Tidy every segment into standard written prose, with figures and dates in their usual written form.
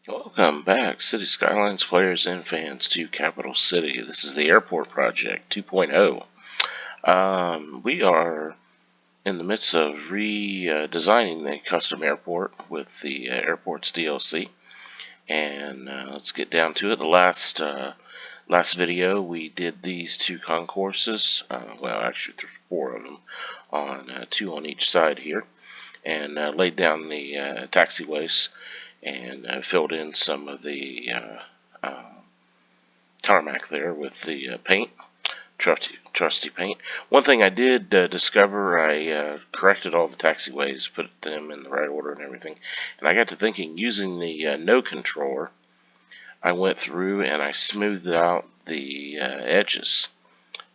Welcome back, City Skylines players and fans, to Capital City. This is the Airport Project 2.0. We are in the midst of redesigning the custom airport with the airport's DLC, and let's get down to it. The last video we did these two concourses, well, actually four of them, on two on each side here, and laid down the taxiways and filled in some of the tarmac there with the paint, trusty paint. One thing I did discover, I corrected all the taxiways, put them in the right order and everything, and I got to thinking, using the no controller, I went through and I smoothed out the edges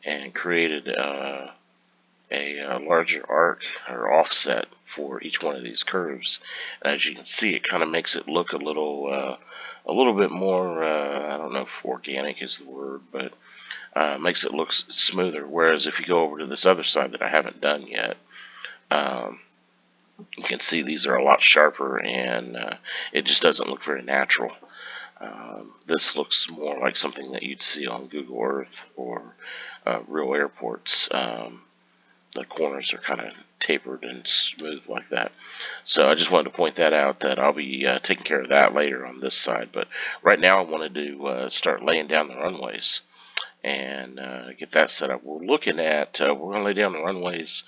and created a larger arc or offset for each one of these curves. And as you can see, it kind of makes it look a little bit more, I don't know if organic is the word, but makes it look smoother. Whereas if you go over to this other side that I haven't done yet, you can see these are a lot sharper, and it just doesn't look very natural. This looks more like something that you'd see on Google Earth or real airports. The corners are kind of tapered and smooth like that. So I just wanted to point that out, that I'll be taking care of that later on this side. But right now I wanted to start laying down the runways and get that set up. We're looking at, we're going to lay down the runways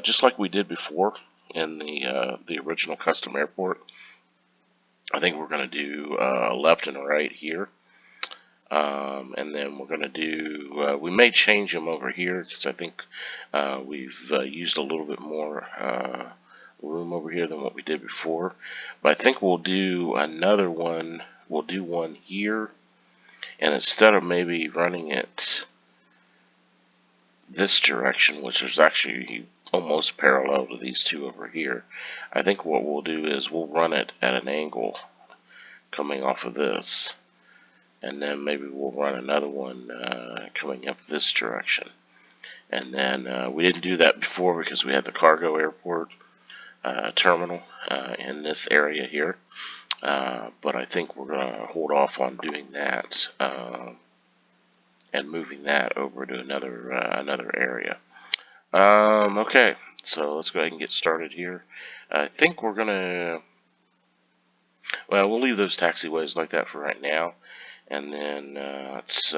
just like we did before in the original custom airport. I think we're going to do left and right here. And then we're going to do, we may change them over here because I think we've used a little bit more room over here than what we did before. But I think we'll do another one, we'll do one here, and instead of maybe running it this direction, which is actually almost parallel to these two over here, I think what we'll do is we'll run it at an angle coming off of this. And then maybe we'll run another one coming up this direction. And then we didn't do that before because we had the cargo airport terminal in this area here. But I think we're going to hold off on doing that and moving that over to another area. Okay, so let's go ahead and get started here. I think we're going to, well, we'll leave those taxiways like that for right now. And then let's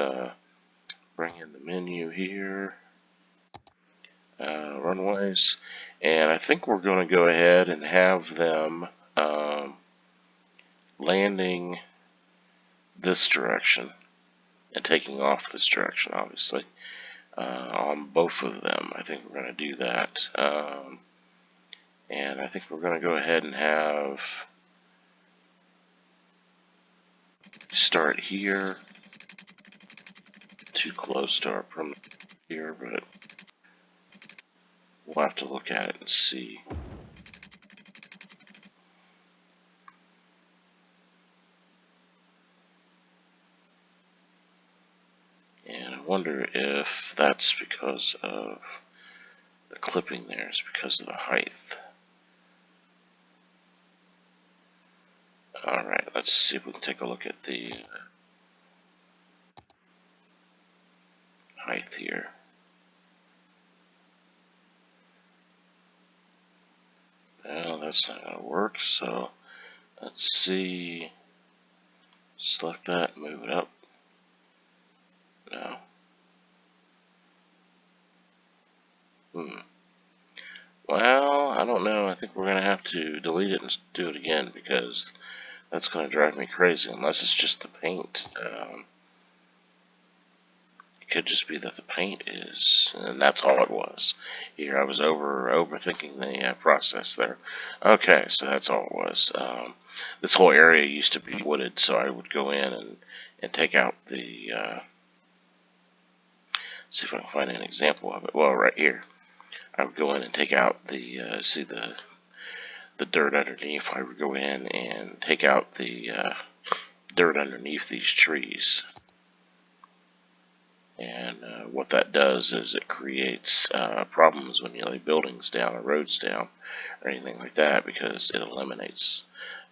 bring in the menu here, runways, and I think we're going to go ahead and have them landing this direction and taking off this direction, obviously, on both of them. I think we're going to do that, and I think we're going to go ahead and have start here. Too close to our permanent here, but we'll have to look at it and see. And I wonder if that's because of the clipping there, is because of the height. Alright, let's see if we can take a look at the height here. Well, that's not going to work, so let's see. Select that, move it up. No. Well, I don't know. I think we're going to have to delete it and do it again because that's going to drive me crazy unless it's just the paint. It could just be that the paint is, and that's all it was. Here, I was overthinking the process there. Okay, so that's all it was. This whole area used to be wooded, so I would go in and take out the, see if I can find an example of it. Well, right here. I would go in and take out the, see the dirt underneath. I would go in and take out the dirt underneath these trees. And what that does is it creates problems when you lay buildings down or roads down or anything like that, because it eliminates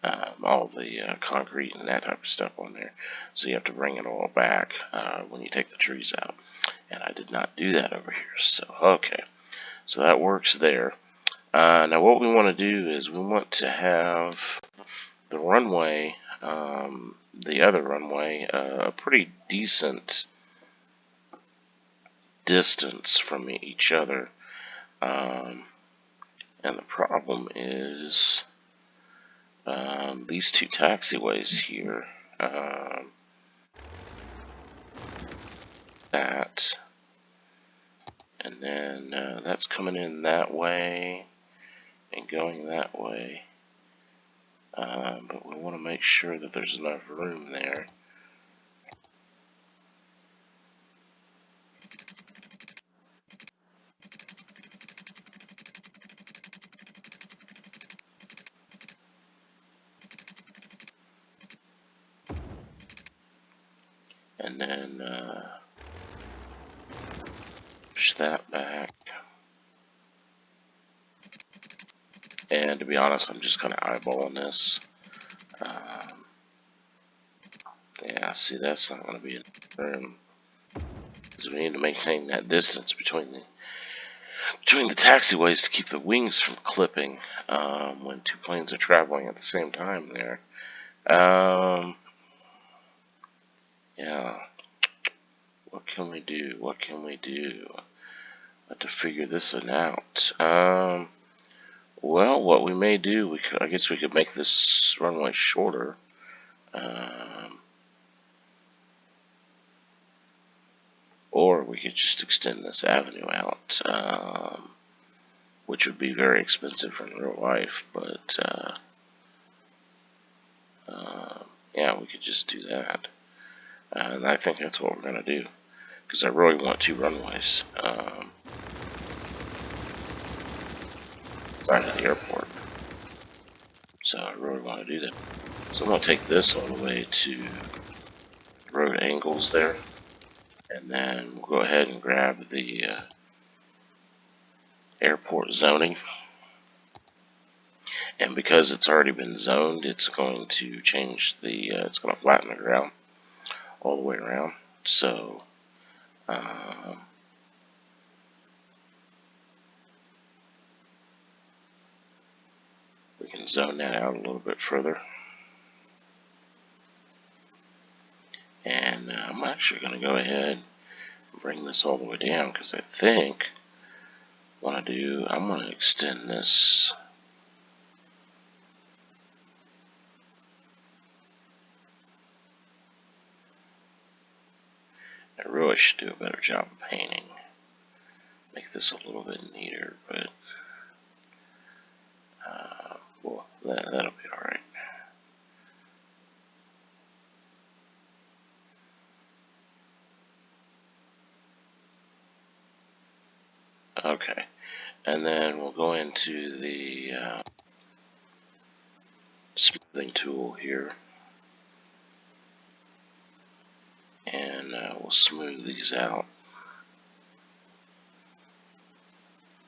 all the concrete and that type of stuff on there. So you have to bring it all back when you take the trees out. And I did not do that over here. So, okay. So that works there. Now what we want to do is we want to have the runway, the other runway, a pretty decent distance from each other. And the problem is these two taxiways here. That. And then that's coming in that way and going that way. But we want to make sure that there's enough room there. And then push that back. And to be honest, I'm just kind of eyeballing this. Yeah, see, that's not going to be enough room. Because we need to maintain that distance between the taxiways to keep the wings from clipping when two planes are traveling at the same time there. Yeah. What can we do? What can we do to figure this one out? Well, what we may do, I guess we could make this runway shorter. Or we could just extend this avenue out, which would be very expensive in real life, but yeah, we could just do that. And I think that's what we're going to do, because I really want two runways side of the airport. So I really want to do that. So I'm going to take this all the way to road angles there. And then we'll go ahead and grab the airport zoning. And because it's already been zoned, it's going to change the, it's going to flatten the ground all the way around. So, we can zone that out a little bit further. And I'm actually going to go ahead and bring this all the way down, because I think what I do, I'm going to extend this. I really should do a better job of painting. Make this a little bit neater, but well, that'll be alright. Okay, and then we'll go into the smoothing tool here, and we'll smooth these out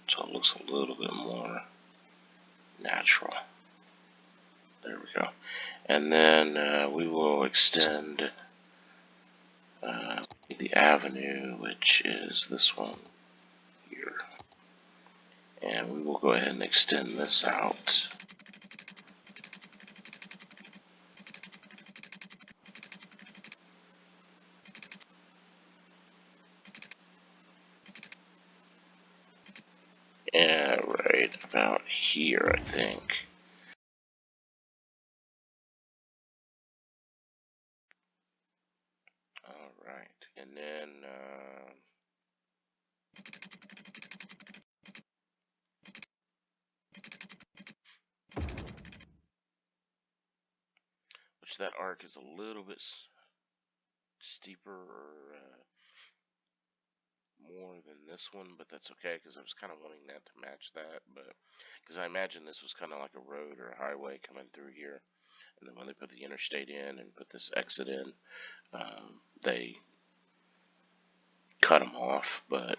so it looks a little bit more natural. There we go. And then we will extend the avenue, which is this one here. And we will go ahead and extend this out. Yeah, right about here, I think. Alright, and then which that arc is a little bit steeper or more than this one, but that's okay, because I was kind of wanting that to match that, but because I imagine this was kind of like a road or a highway coming through here, and then when they put the interstate in and put this exit in, they cut them off, but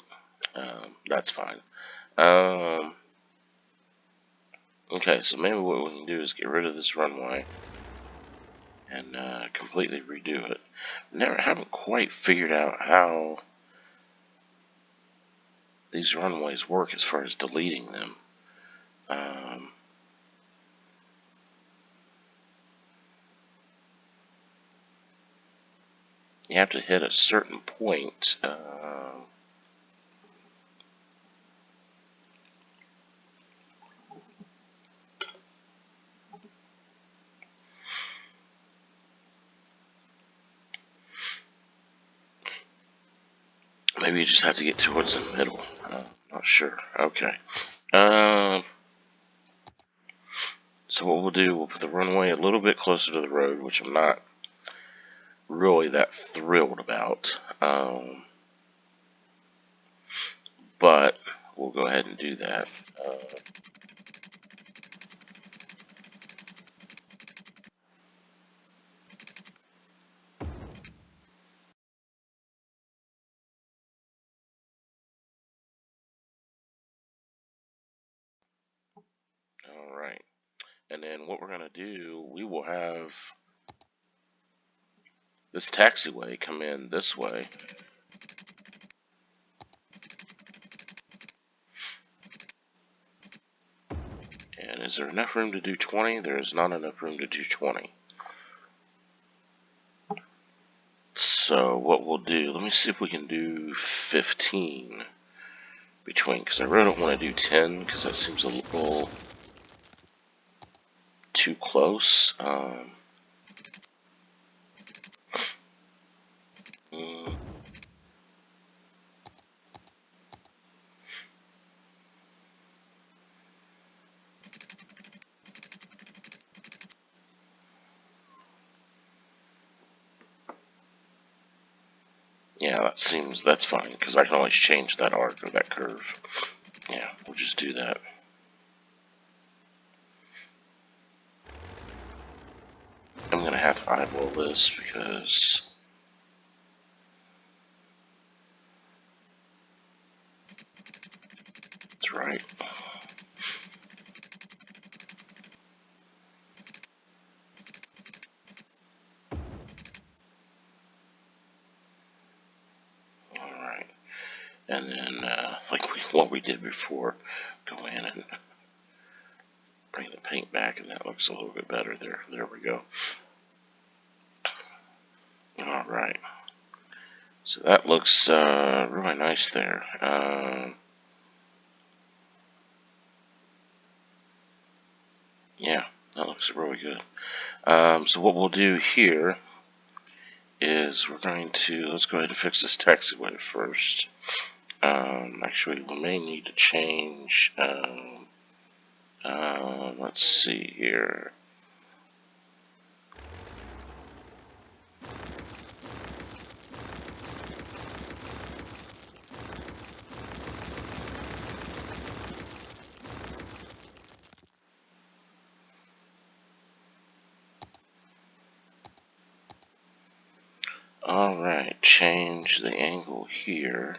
that's fine. Okay, so maybe what we can do is get rid of this runway and completely redo it. Haven't quite figured out how these runways work as far as deleting them. You have to hit a certain point. Maybe you just have to get towards the middle. Not sure. Okay. So what we'll do, we'll put the runway a little bit closer to the road, which I'm not really that thrilled about. But we'll go ahead and do that. Alright. And then what we're going to do, we will have this taxiway come in this way. And is there enough room to do 20? There is not enough room to do 20. So what we'll do, let me see if we can do 15 between, because I really don't want to do 10, because that seems a little too close. Yeah, that's fine, because I can always change that arc or that curve. Yeah, we'll just do that. I'm going to have to eyeball this, because that's right. Alright. And then, what we did before, go in and bring the paint back, and that looks a little bit better there. There we go. Alright. So that looks really nice there. Yeah, that looks really good. So what we'll do here is we're going to, let's go ahead and fix this taxiway first. Actually, we may need to change, let's see here. Alright, change the angle here.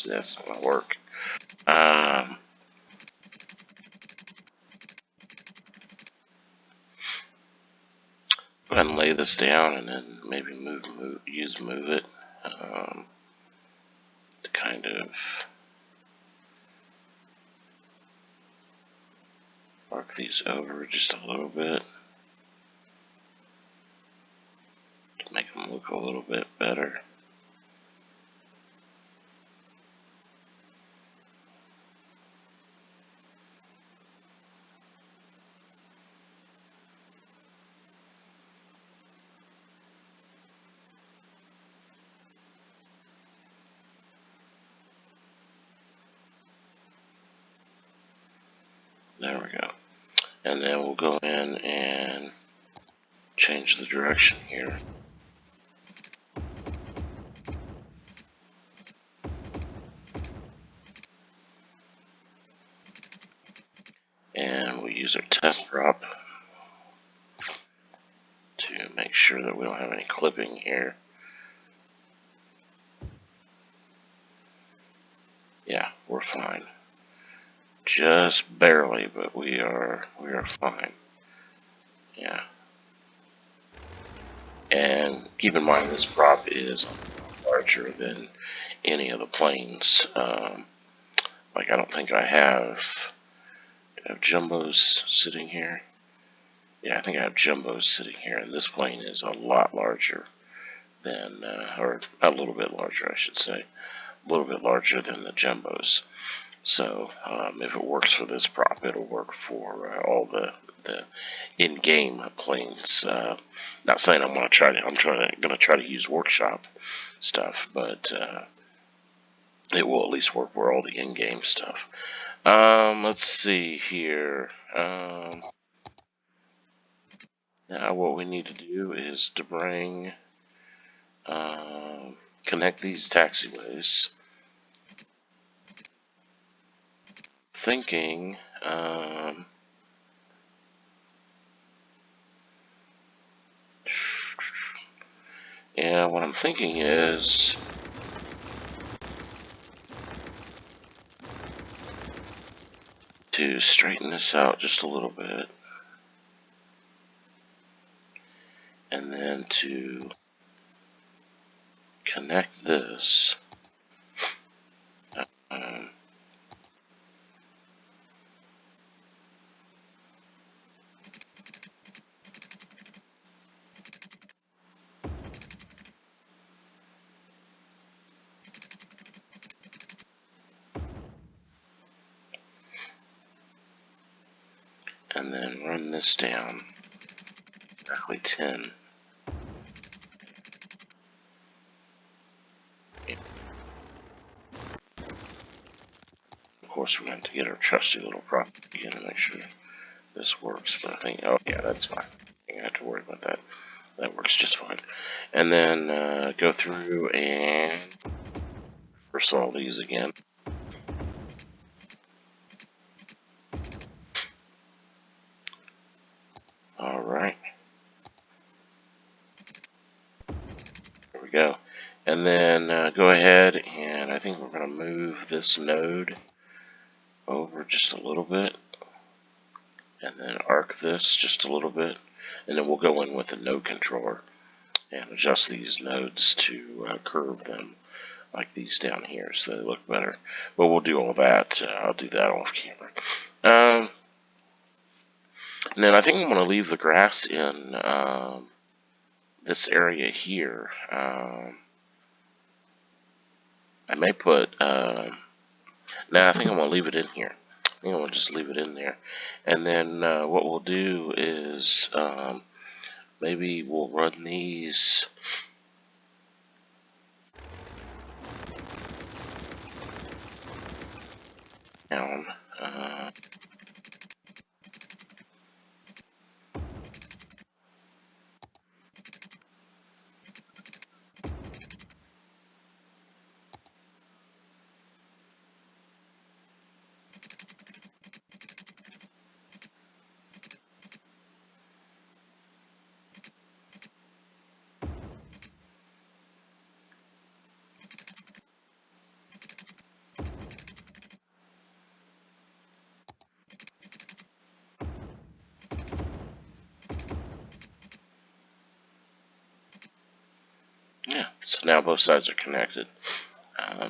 That's not gonna work. Go ahead and lay this down, and then maybe move it to kind of arc these over just a little bit to make them look a little bit better. There we go. And then we'll go in and change the direction here. And we use our test prop to make sure that we don't have any clipping here. Yeah, we're fine. Just barely, but we are fine. Yeah. And keep in mind this prop is larger than any of the planes. Like I don't think I have jumbos sitting here. Yeah, I think I have jumbos sitting here, and this plane is a lot larger than, or a little bit larger, I should say, a little bit larger than the jumbos. So if it works for this prop, it'll work for all the in-game planes. Not saying I'm gonna try to use workshop stuff, but it will at least work for all the in-game stuff. Let's see here. Now what we need to do is to bring connect these taxiways. Thinking. Yeah, what I'm thinking is to straighten this out just a little bit, and then to connect this. And then run this down exactly 10. Of course, we're going to get our trusty little prop again to make sure this works. But I think, oh yeah, that's fine. You don't have to worry about that. That works just fine. And then go through and reverse all these again. All right. There we go. And then go ahead and I think we're going to move this node over just a little bit. And then arc this just a little bit. And then we'll go in with the node controller and adjust these nodes to curve them like these down here so they look better. But we'll do all that. I'll do that off camera. And then I think I'm going to leave the grass in this area here. I may put, I think I'm going to leave it in here. I think I'm going to just leave it in there. And then what we'll do is maybe we'll run these down. Yeah, so now both sides are connected.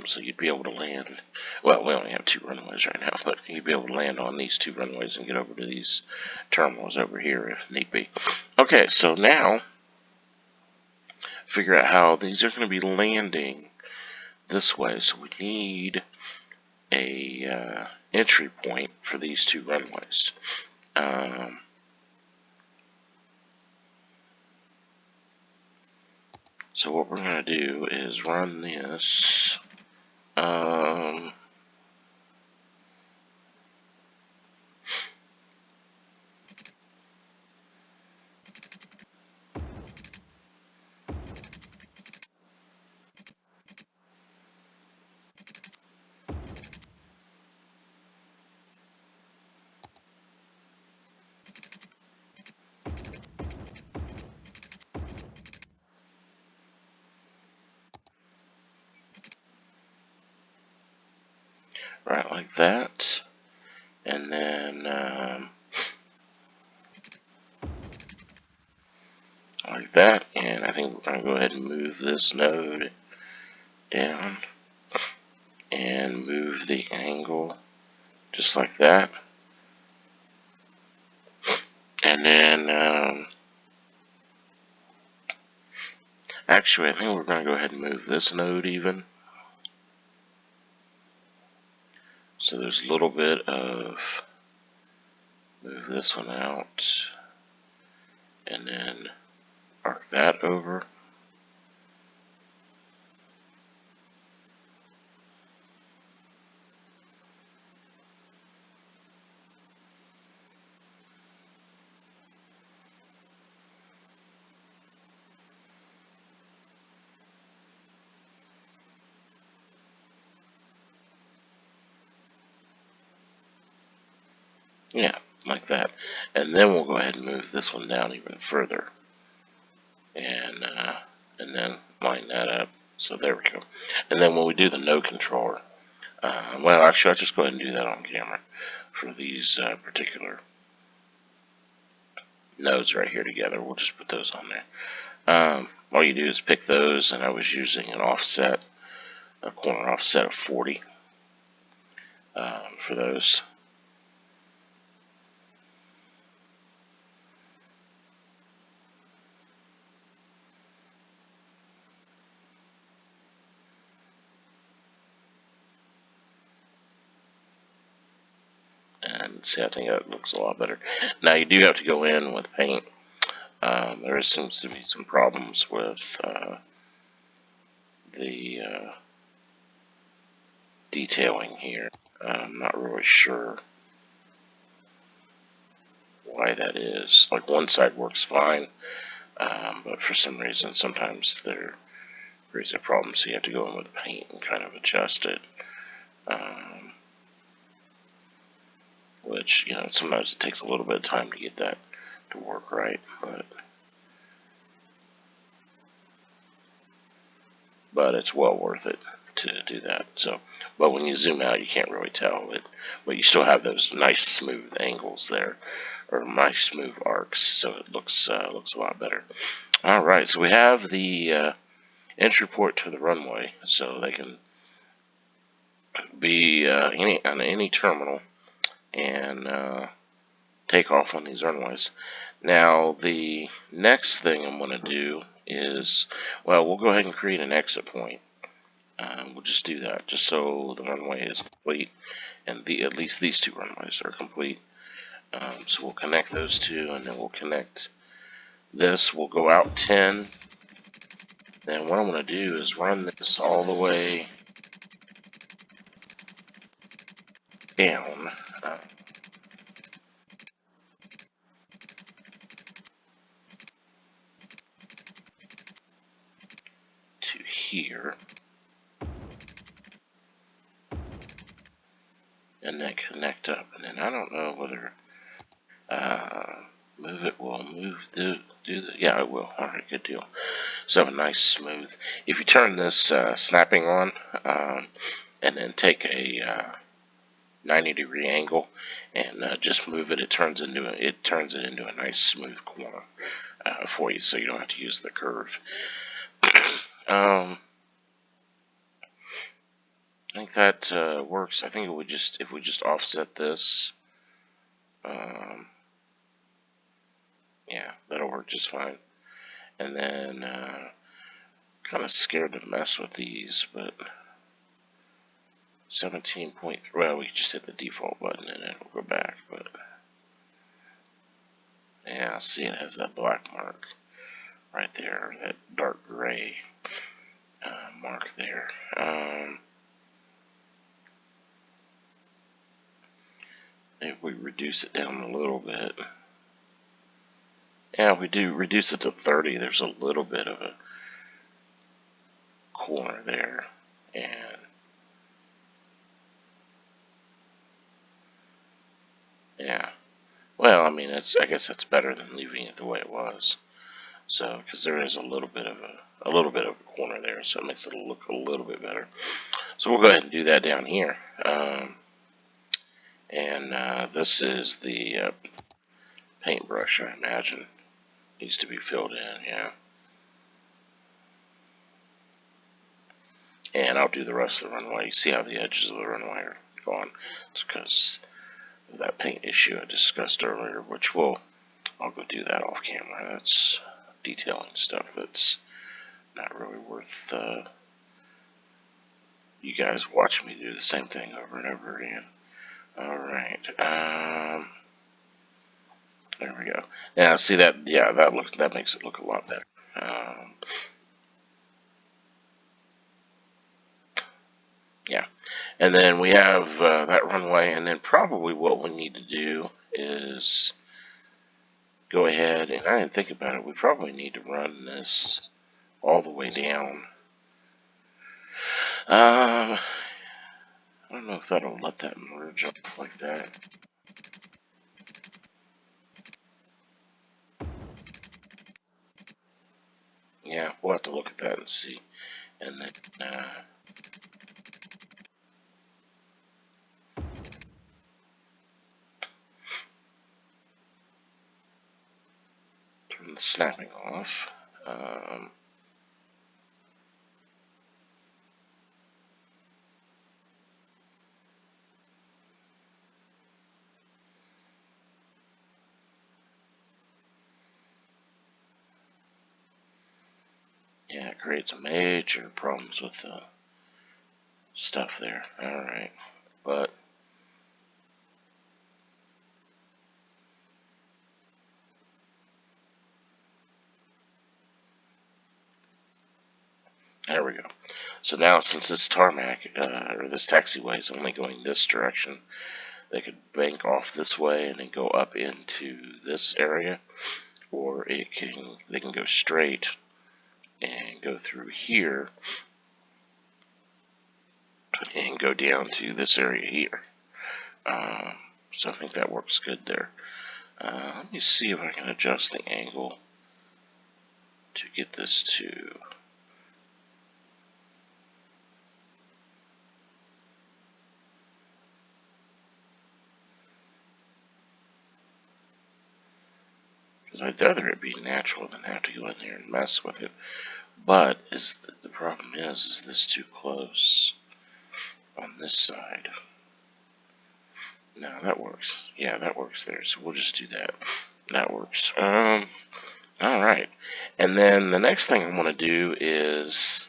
So you'd be able to land, well, we only have 2 runways right now, but you'd be able to land on these 2 runways and get over to these terminals over here if need be. Okay, so now, figure out how these are going to be landing this way. So we need a entry point for these 2 runways. So what we're going to do is run this. right like that, and then like that, and I think we're going to go ahead and move this node down and move the angle just like that, and then actually I think we're going to go ahead and move this node even, so there's a little bit of, move this one out, and then arc that over. Yeah, like that. And then we'll go ahead and move this one down even further. And then line that up. So there we go. And then when we do the node controller, well, actually, I'll just go ahead and do that on camera for these particular nodes right here together. We'll just put those on there. All you do is pick those, and I was using an offset, a corner offset of 40 for those. And see, I think that looks a lot better. Now, you do have to go in with paint. There seems to be some problems with the detailing here. I'm not really sure why that is. Like, one side works fine, but for some reason, sometimes there is a problem, so you have to go in with paint and kind of adjust it. Which, you know, sometimes it takes a little bit of time to get that to work right, but it's well worth it to do that. So, but when you zoom out, you can't really tell it, but you still have those nice smooth angles there, or nice smooth arcs, so it looks a lot better. All right, so we have the entry port to the runway, so they can be on any terminal and take off on these runways. Now, the next thing I'm going to do is, well, we'll go ahead and create an exit point. We'll just do that, just so the runway is complete, and at least these two runways are complete. So we'll connect those two, and then we'll connect this. We'll go out 10. Then what I'm going to do is run this all the way down. To here. And then connect up. And then I don't know whether move it will do the, yeah, it will. Alright, good deal. So a nice smooth. If you turn this snapping on, and then take a 90-degree angle and just move it, it turns it into a nice smooth corner for you, so you don't have to use the curve. I think that works. I think it would just, if we just offset this, yeah, that'll work just fine. And then kind of scared to mess with these, but 17.3, well, we just hit the default button and it'll go back, but yeah, see, it has that black mark right there, that dark gray mark there. If we reduce it down a little bit, yeah, we do reduce it to 30, there's a little bit of a corner there, and yeah, well, I mean, I guess that's better than leaving it the way it was. So, because there is a little bit of a corner there, so it makes it look a little bit better. So we'll go ahead and do that down here. And this is the paintbrush, I imagine. Needs to be filled in, yeah. And I'll do the rest of the runway. You see how the edges of the runway are gone? It's because of that paint issue I discussed earlier, which I'll go do that off camera. That's detailing stuff that's not really worth you guys watching me do the same thing over and over again. Alright, there we go. Now, see that? Yeah, that makes it look a lot better. Yeah, and then we have that runway, and then probably what we need to do is go ahead, and I didn't think about it, we probably need to run this all the way down. I don't know if that'll let that merge up like that. Yeah, we'll have to look at that and see. And then, turn the snapping off. Yeah, it creates major problems with stuff there. Alright, but there we go. So now, since this tarmac, or this taxiway is only going this direction, they could bank off this way and then go up into this area, or they can go straight and go through here and go down to this area here. So I think that works good there. Let me see if I can adjust the angle to get this to... Because I'd rather it be natural than have to go in there and mess with it. But the problem is this too close on this side? No, that works. Yeah, that works there. So we'll just do that. That works. Alright. And then the next thing I want to do is...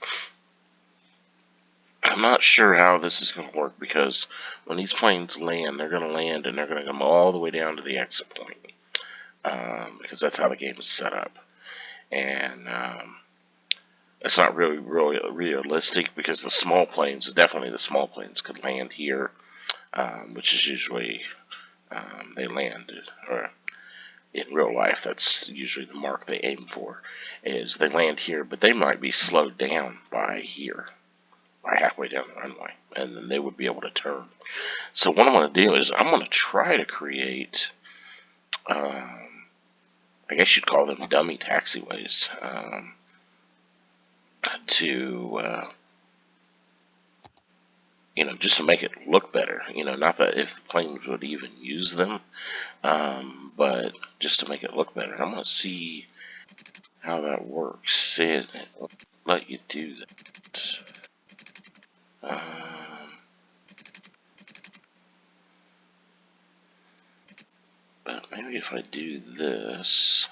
I'm not sure how this is going to work, because when these planes land, they're going to land and they're going to come all the way down to the exit point. Because that's how the game is set up. And it's not really realistic, because the small planes could land here, which is usually they land, or in real life that's usually the mark they aim for, is they land here, but they might be slowed down by here, by halfway down the runway, and then they would be able to turn. So what I'm going to do is I'm going to try to create, I guess you'd call them dummy taxiways, to just to make it look better. Not that if the planes would even use them, but just to make it look better. I'm going to see how that works. It won't let you do that. But maybe if I do this...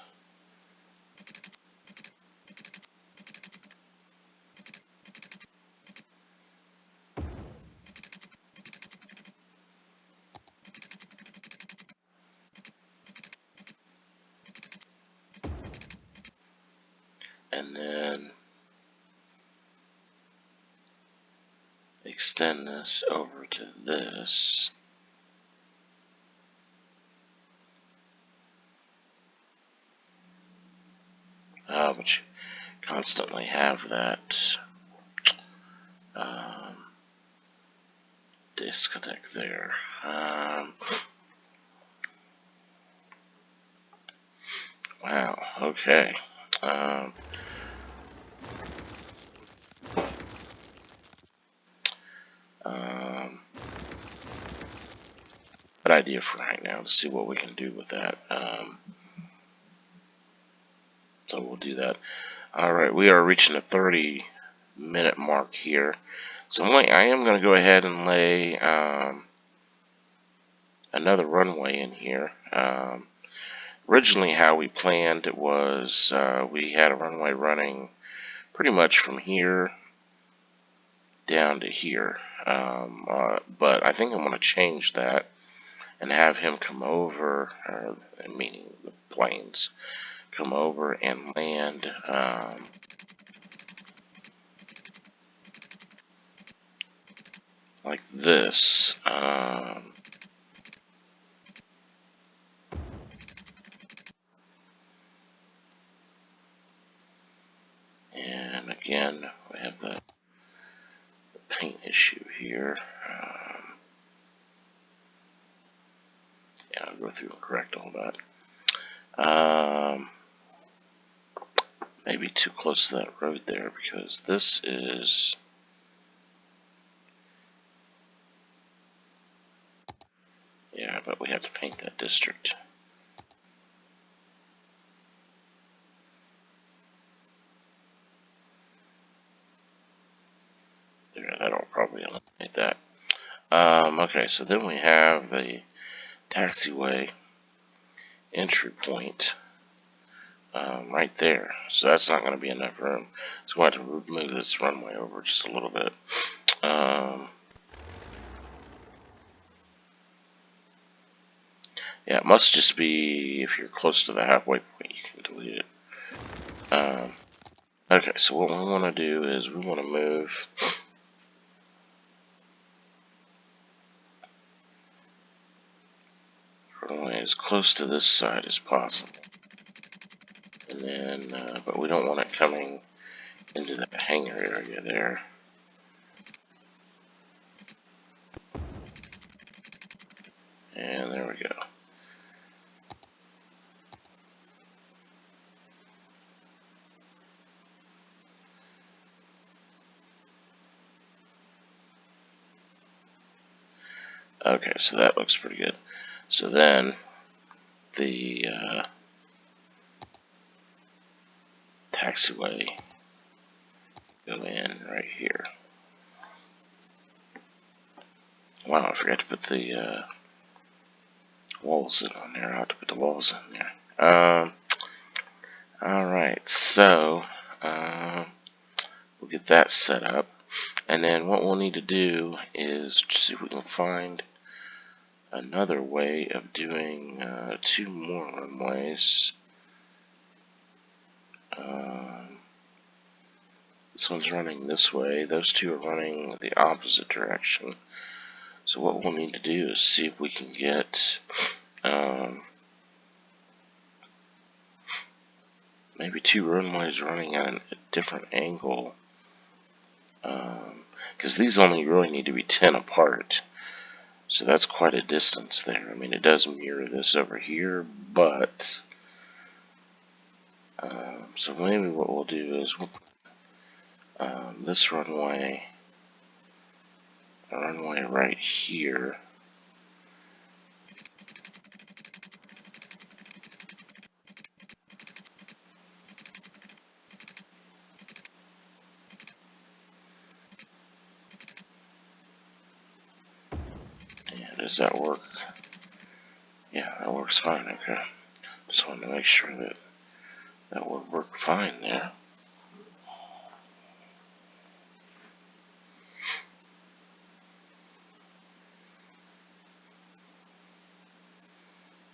and then extend this over to this. Which constantly have that disconnect there. Wow, okay. an idea for right now to see what we can do with that. So we'll do that. Alright, we are reaching the 30-minute mark here. So I am going to go ahead and lay another runway in here. Originally how we planned it was we had a runway running pretty much from here down to here. But I think I'm going to change that and have him come over, meaning the planes, come over and land like this. And again, we have the paint issue here. Yeah, I'll go through and correct all that. Maybe too close to that road there, because this is... Yeah, but we have to paint that district. There, that'll probably eliminate that. Okay, so then we have the taxiway entry point right there. So that's not going to be enough room. So we'll have to move this runway over just a little bit. Yeah, it must just be if you're close to the halfway point, you can delete it. Okay, so what we want to do is we want to move runway as close to this side as possible. And then, but we don't want it coming into that hangar area there. And there we go. Okay, so that looks pretty good. So then, the taxiway go in right here. Wow, I forgot to put the walls in on there. I'll have to put the walls in there. Alright, so we'll get that set up. And then what we'll need to do is see if we can find another way of doing 2 more runways. This one's running this way. Those 2 are running the opposite direction. So what we'll need to do is see if we can get maybe 2 runways running at a different angle. Because these only really need to be 10 apart. So that's quite a distance there. I mean, it does mirror this over here, but... so maybe what we'll do is we'll put this runway right here. Yeah, does that work? Yeah, that works fine, okay. Just wanted to make sure that that would work fine there.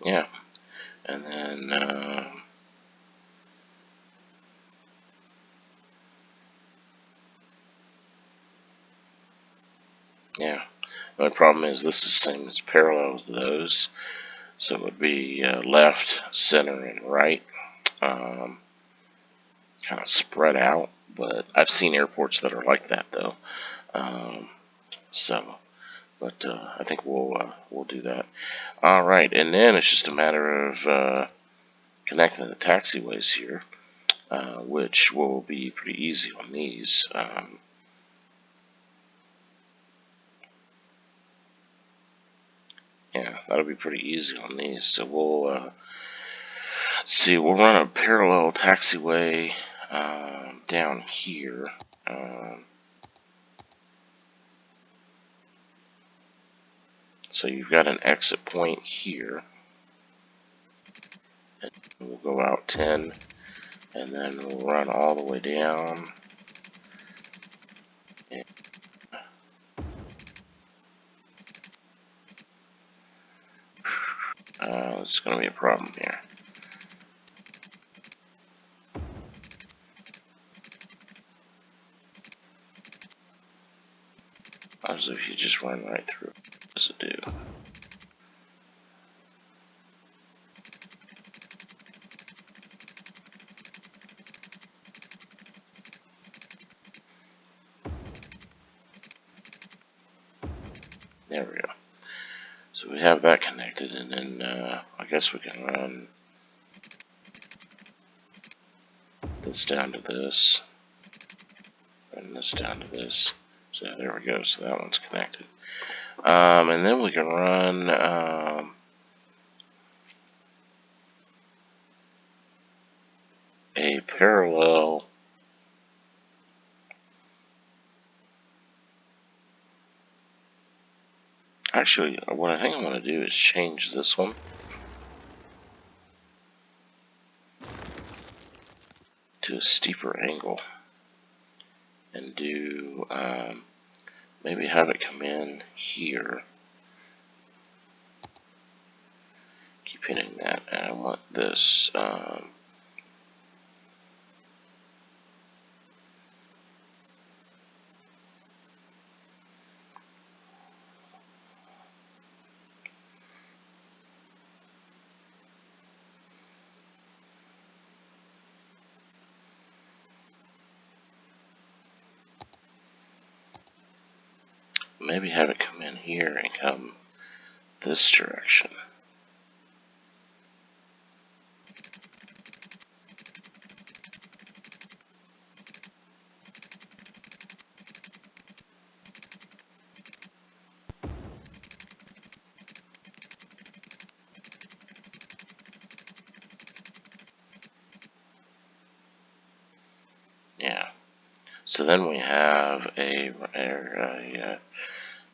Yeah, and then yeah, the problem is this is the same as parallel to those, so it would be left, center, and right, kind of spread out. But I've seen airports that are like that though. But I think we'll do that. All right, and then it's just a matter of connecting the taxiways here, which will be pretty easy on these. Yeah, that'll be pretty easy on these. So we'll see. We'll run a parallel taxiway down here. So you've got an exit point here, and we'll go out 10, and then we'll run all the way down. It's going to be a problem here. As if you just run right through. What does it do? There we go. So we have that connected, and then I guess we can run this down to this, and this down to this. So there we go. So that one's connected. And then we can run a parallel. Actually, what I think I'm going to do is change this one to a steeper angle, and do maybe have it come in here. Keep hitting that, and I want this. Maybe have it come in here and come this direction. Yeah. So then we have a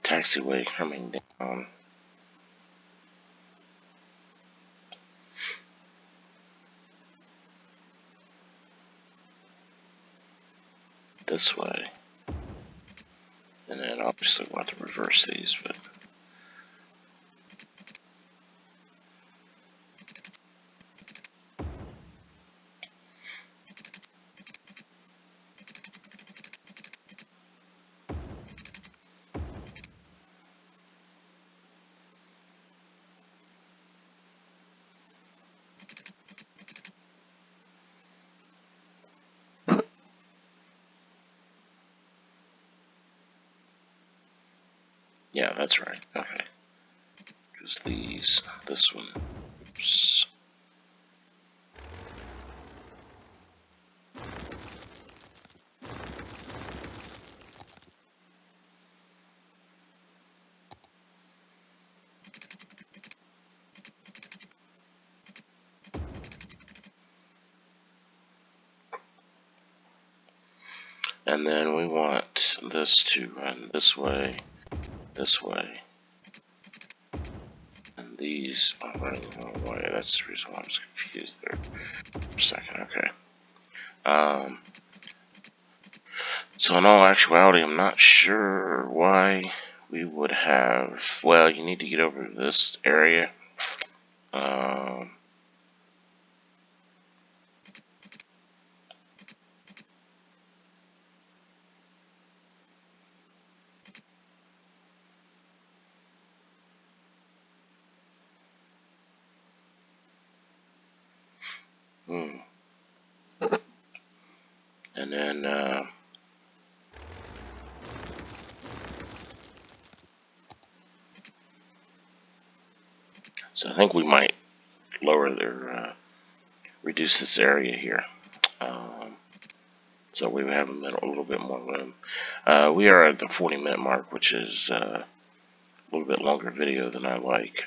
taxiway coming down. This way. And then obviously we'll have to reverse these, but yeah, that's right. Okay. Because this one, oops. And then we want this to run this way, and these are running the wrong way. That's the reason why I was confused there for a second. Okay. So in all actuality, I'm not sure why we would have. Well, you need to get over to this area. And then so I think we might lower their reduce this area here, so we have a little bit more room. We are at the 40-minute mark, which is little bit longer video than I like.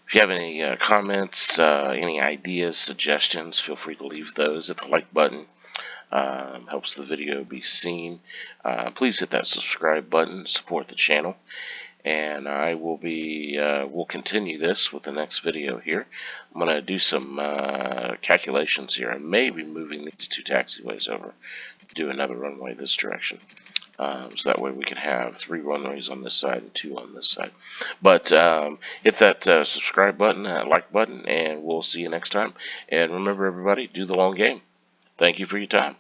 If you have any comments, any ideas, suggestions, feel free to leave those at the like button. Helps the video be seen. Please hit that subscribe button, support the channel, and I will be we'll continue this with the next video here. I'm going to do some calculations here. I may be moving these 2 taxiways over, do another runway this direction. So that way we can have 3 runways on this side and 2 on this side. But hit that subscribe button, like button, and we'll see you next time. And remember, everybody, do the long game. Thank you for your time.